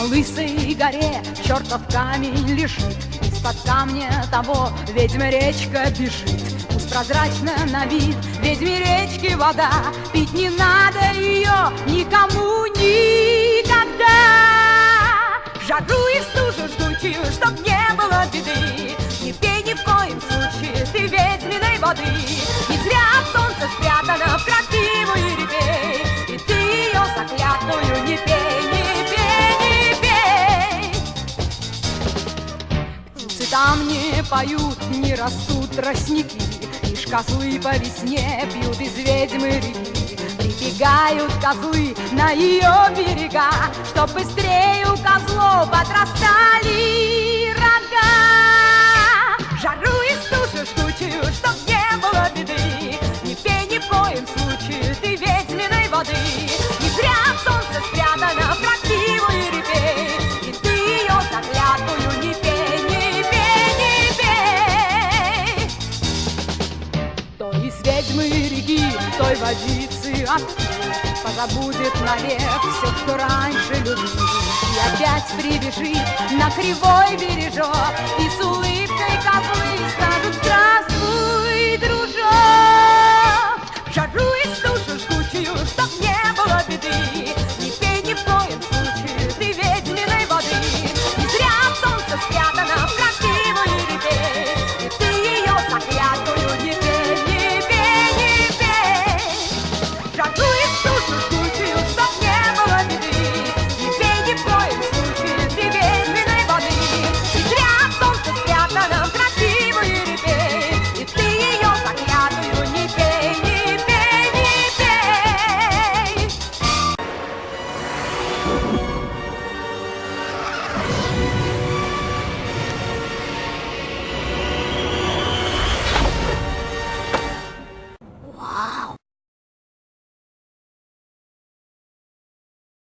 лысой горе чертов камень лежит, из-под камня того ведьма речка бежит. Пусть прозрачна на вид ведьме речки вода, пить не надо ее никому никогда. В жару и в стужу жгучую, чтоб не было беды, не пей ни в коем случае ты ведьминой воды. Не зря от солнца спрятана в крапиву и репей, и ты ее заклятую не пей, не пей, не пей. Цветам не поют, не растут тростники, лишь козлы по весне пьют из ведьмы реки. Прибегают козлы на ее берега, чтоб быстрее у козлов отрастали рога. В жару и стужу жгучую, чтоб не было беды, не пей ни в коем случае ты ведьминой воды. Не зря от солнца спрятана в крапиву и репей, и ты ее заклятую не пей, не пей, не пей. То из ведьмы реки, той водицы отцу позабудет навек все, что раньше любил, и опять прибежит на кривой бережок, и с улыбкой козлы